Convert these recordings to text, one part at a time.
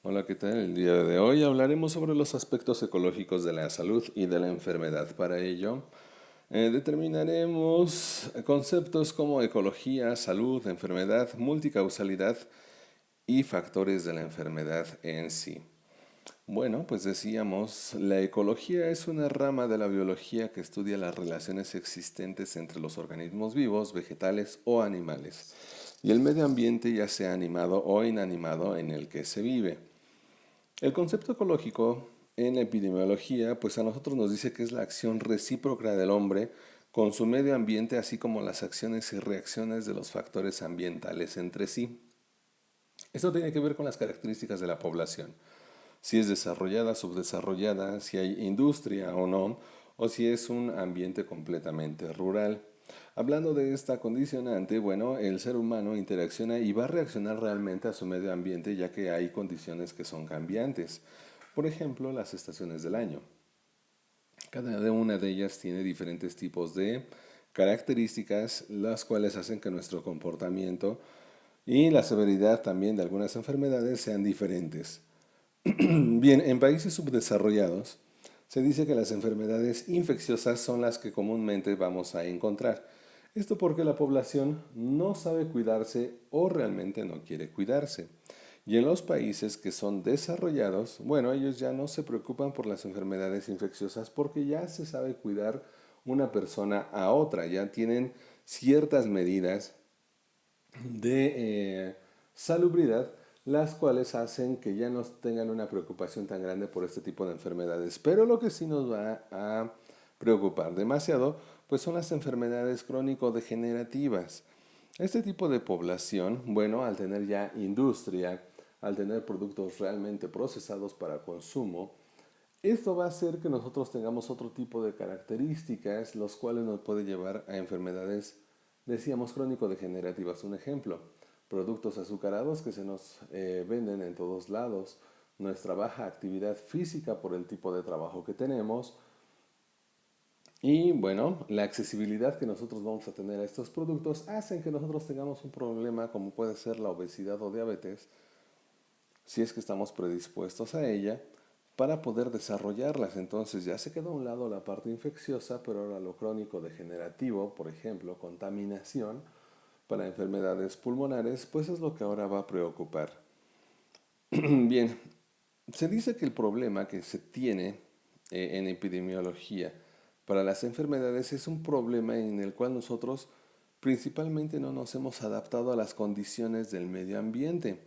Hola, ¿qué tal? El día de hoy hablaremos sobre los aspectos ecológicos de la salud y de la enfermedad. Para ello, determinaremos conceptos como ecología, salud, enfermedad, multicausalidad y factores de la enfermedad en sí. Bueno, pues decíamos, la ecología es una rama de la biología que estudia las relaciones existentes entre los organismos vivos, vegetales o animales, y el medio ambiente, ya sea animado o inanimado, en el que se vive. El concepto ecológico en la epidemiología, pues a nosotros nos dice que es la acción recíproca del hombre con su medio ambiente, así como las acciones y reacciones de los factores ambientales entre sí. Esto tiene que ver con las características de la población, si es desarrollada, subdesarrollada, si hay industria o no, o si es un ambiente completamente rural. Hablando de esta condicionante, bueno, el ser humano interacciona y va a reaccionar realmente a su medio ambiente ya que hay condiciones que son cambiantes. Por ejemplo, las estaciones del año. Cada una de ellas tiene diferentes tipos de características, las cuales hacen que nuestro comportamiento y la severidad también de algunas enfermedades sean diferentes. Bien, en países subdesarrollados se dice que las enfermedades infecciosas son las que comúnmente vamos a encontrar. Esto porque la población no sabe cuidarse o realmente no quiere cuidarse. Y en los países que son desarrollados, bueno, ellos ya no se preocupan por las enfermedades infecciosas porque ya se sabe cuidar una persona a otra, ya tienen ciertas medidas de salubridad, las cuales hacen que ya no tengan una preocupación tan grande por este tipo de enfermedades. Pero lo que sí nos va a preocupar demasiado, pues son las enfermedades crónico-degenerativas. Este tipo de población, bueno, al tener ya industria, al tener productos realmente procesados para consumo, esto va a hacer que nosotros tengamos otro tipo de características, los cuales nos puede llevar a enfermedades, decíamos, crónico-degenerativas. Un ejemplo, productos azucarados que se nos venden en todos lados, nuestra baja actividad física por el tipo de trabajo que tenemos y, bueno, la accesibilidad que nosotros vamos a tener a estos productos hacen que nosotros tengamos un problema como puede ser la obesidad o diabetes, si es que estamos predispuestos a ella, para poder desarrollarlas. Entonces ya se quedó a un lado la parte infecciosa, pero ahora lo crónico degenerativo, por ejemplo, contaminación para enfermedades pulmonares, pues es lo que ahora va a preocupar. Bien, se dice que el problema que se tiene en epidemiología para las enfermedades es un problema en el cual nosotros principalmente no nos hemos adaptado a las condiciones del medio ambiente.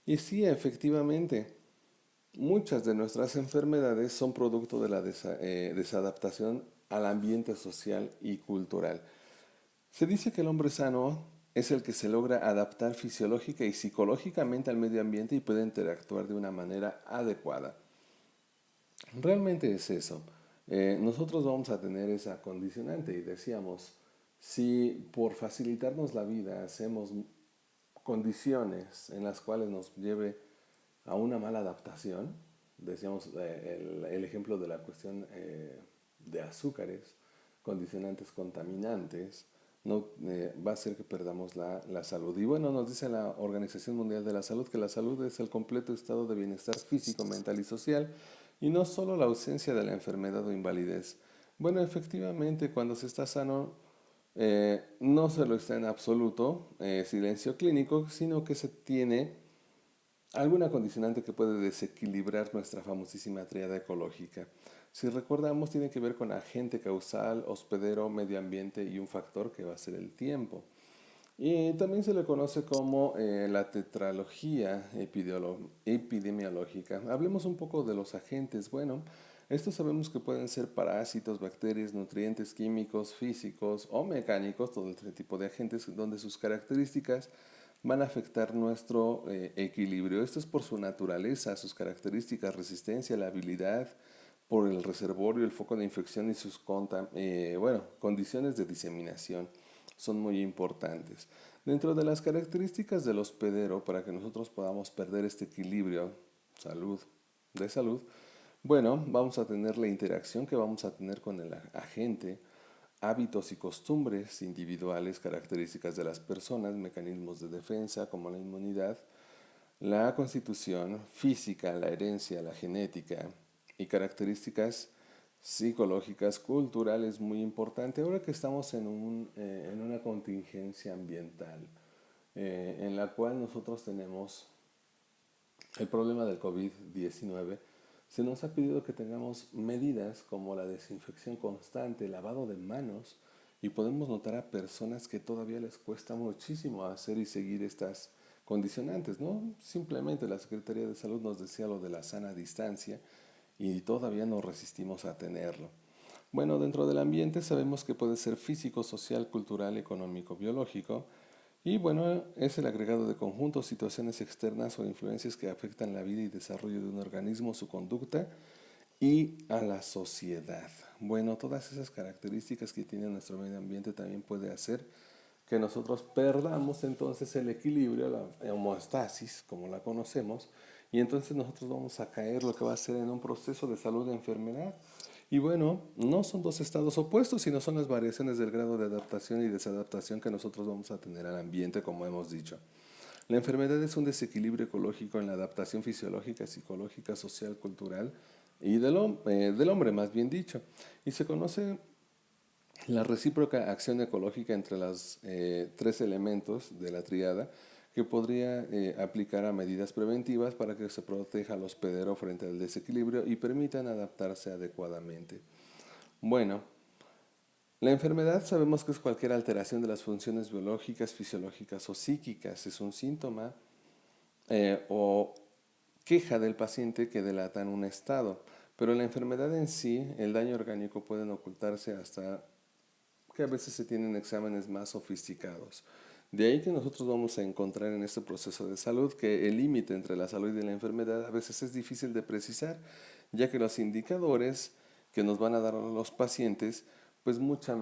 Y sí, efectivamente, muchas de nuestras enfermedades son producto de la desadaptación al ambiente social y cultural. Se dice que el hombre sano es el que se logra adaptar fisiológica y psicológicamente al medio ambiente y puede interactuar de una manera adecuada. Realmente es eso. Nosotros vamos a tener esa condicionante y decíamos, si por facilitarnos la vida hacemos condiciones en las cuales nos lleve a una mala adaptación, decíamos el ejemplo de la cuestión de azúcares, condicionantes contaminantes, no, va a hacer que perdamos la salud. Y bueno, nos dice la Organización Mundial de la Salud que la salud es el completo estado de bienestar físico, mental y social, y no solo la ausencia de la enfermedad o invalidez. Bueno, efectivamente, cuando se está sano, no se lo está en absoluto, silencio clínico, sino que se tiene alguna condicionante que puede desequilibrar nuestra famosísima tríada ecológica. Si recordamos, tiene que ver con agente causal, hospedero, medio ambiente y un factor que va a ser el tiempo. Y también se le conoce como la tetralogía epidemiológica. Hablemos un poco de los agentes. Bueno, estos sabemos que pueden ser parásitos, bacterias, nutrientes químicos, físicos o mecánicos, todo este tipo de agentes donde sus características van a afectar nuestro equilibrio. Esto es por su naturaleza, sus características, resistencia, la habilidad, por el reservorio, el foco de infección y sus condiciones de diseminación son muy importantes. Dentro de las características del hospedero, para que nosotros podamos perder este equilibrio de salud, bueno, vamos a tener la interacción que vamos a tener con el agente, hábitos y costumbres individuales, características de las personas, mecanismos de defensa como la inmunidad, La constitución física, la herencia, la genética y características psicológicas, culturales muy importante. Ahora que estamos en una contingencia ambiental en la cual nosotros tenemos el problema del COVID-19, se nos ha pedido que tengamos medidas como la desinfección constante, lavado de manos, y podemos notar a personas que todavía les cuesta muchísimo hacer y seguir estas condicionantes, ¿no? Simplemente la Secretaría de Salud nos decía lo de la sana distancia y todavía nos resistimos a tenerlo. Bueno, dentro del ambiente sabemos que puede ser físico, social, cultural, económico, biológico, y bueno, es el agregado de conjuntos, situaciones externas o influencias que afectan la vida y desarrollo de un organismo, su conducta y a la sociedad. Bueno, todas esas características que tiene nuestro medio ambiente también puede hacer que nosotros perdamos entonces el equilibrio, la homeostasis, como la conocemos, y entonces nosotros vamos a caer lo que va a ser en un proceso de salud de enfermedad. Y bueno, no son dos estados opuestos, sino son las variaciones del grado de adaptación y desadaptación que nosotros vamos a tener al ambiente, como hemos dicho. La enfermedad es un desequilibrio ecológico en la adaptación fisiológica, psicológica, social, cultural y del hombre, más bien dicho. Y se conoce la recíproca acción ecológica entre los tres elementos de la triada que podría aplicar a medidas preventivas para que se proteja al hospedero frente al desequilibrio y permitan adaptarse adecuadamente. Bueno, la enfermedad sabemos que es cualquier alteración de las funciones biológicas, fisiológicas o psíquicas. Es un síntoma o queja del paciente que delatan un estado. Pero la enfermedad en sí, el daño orgánico pueden ocultarse hasta que a veces se tienen exámenes más sofisticados. De ahí que nosotros vamos a encontrar en este proceso de salud que el límite entre la salud y la enfermedad a veces es difícil de precisar, ya que los indicadores que nos van a dar los pacientes, pues muchas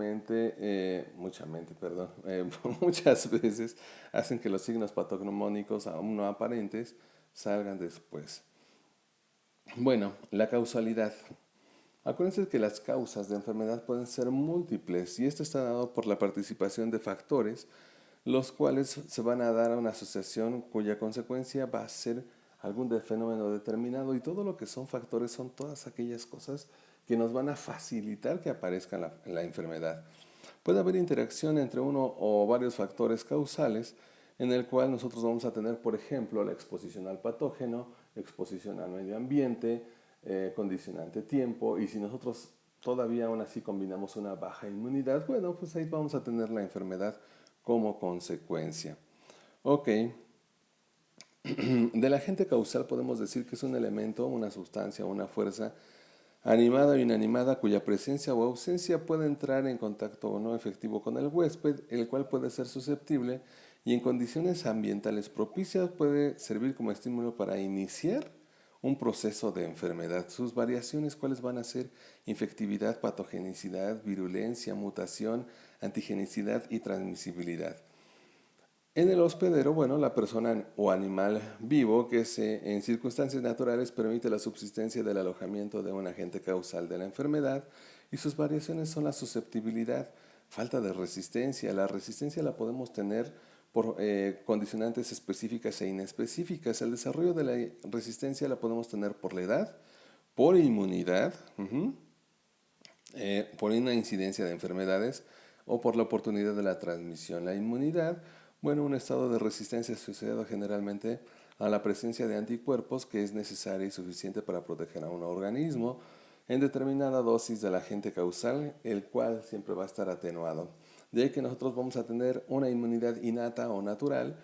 veces hacen que los signos patognomónicos aún no aparentes salgan después. Bueno, la causalidad. Acuérdense que las causas de enfermedad pueden ser múltiples y esto está dado por la participación de factores, los cuales se van a dar a una asociación cuya consecuencia va a ser algún fenómeno determinado y todo lo que son factores son todas aquellas cosas que nos van a facilitar que aparezca la enfermedad. Puede haber interacción entre uno o varios factores causales en el cual nosotros vamos a tener, por ejemplo, la exposición al patógeno, exposición al medio ambiente, condicionante tiempo, y si nosotros todavía aún así combinamos una baja inmunidad, bueno, pues ahí vamos a tener la enfermedad como consecuencia. Ok, del agente causal podemos decir que es un elemento, una sustancia, una fuerza animada o inanimada cuya presencia o ausencia puede entrar en contacto o no efectivo con el huésped, el cual puede ser susceptible y en condiciones ambientales propicias puede servir como estímulo para iniciar un proceso de enfermedad. Sus variaciones, ¿cuáles van a ser? Infectividad, patogenicidad, virulencia, mutación, antigenicidad y transmisibilidad. En el hospedero, bueno, la persona o animal vivo que en circunstancias naturales permite la subsistencia del alojamiento de un agente causal de la enfermedad y sus variaciones son la susceptibilidad, falta de resistencia. La resistencia la podemos tener por condicionantes específicas e inespecíficas. El desarrollo de la resistencia la podemos tener por la edad, por inmunidad, por una incidencia de enfermedades o por la oportunidad de la transmisión. La inmunidad, bueno, un estado de resistencia asociado generalmente a la presencia de anticuerpos que es necesaria y suficiente para proteger a un organismo en determinada dosis del agente causal, el cual siempre va a estar atenuado. De ahí que nosotros vamos a tener una inmunidad innata o natural,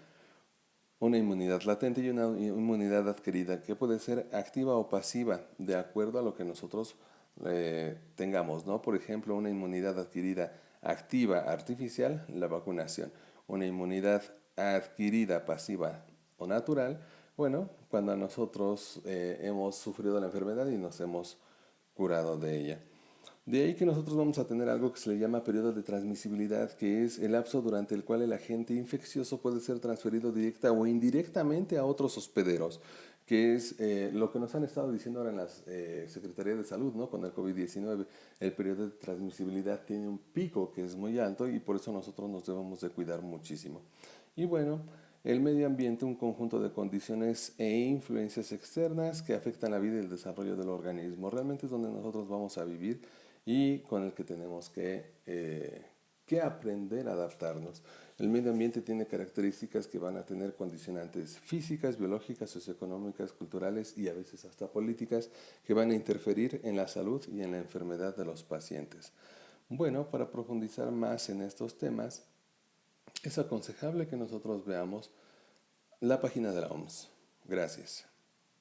una inmunidad latente y una inmunidad adquirida, que puede ser activa o pasiva, de acuerdo a lo que nosotros tengamos, ¿no? Por ejemplo, una inmunidad adquirida activa artificial, la vacunación. Una inmunidad adquirida pasiva o natural, bueno, cuando nosotros hemos sufrido la enfermedad y nos hemos curado de ella. De ahí que nosotros vamos a tener algo que se le llama periodo de transmisibilidad, que es el lapso durante el cual el agente infeccioso puede ser transferido directa o indirectamente a otros hospederos, que es lo que nos han estado diciendo ahora en las Secretarías de Salud, ¿no? Con el COVID-19. El periodo de transmisibilidad tiene un pico que es muy alto y por eso nosotros nos debemos de cuidar muchísimo. Y bueno, El medio ambiente, un conjunto de condiciones e influencias externas que afectan la vida y el desarrollo del organismo. Realmente es donde nosotros vamos a vivir y con el que tenemos que aprender a adaptarnos. El medio ambiente tiene características que van a tener condicionantes físicas, biológicas, socioeconómicas, culturales y a veces hasta políticas que van a interferir en la salud y en la enfermedad de los pacientes. Bueno, para profundizar más en estos temas, es aconsejable que nosotros veamos la página de la OMS. Gracias.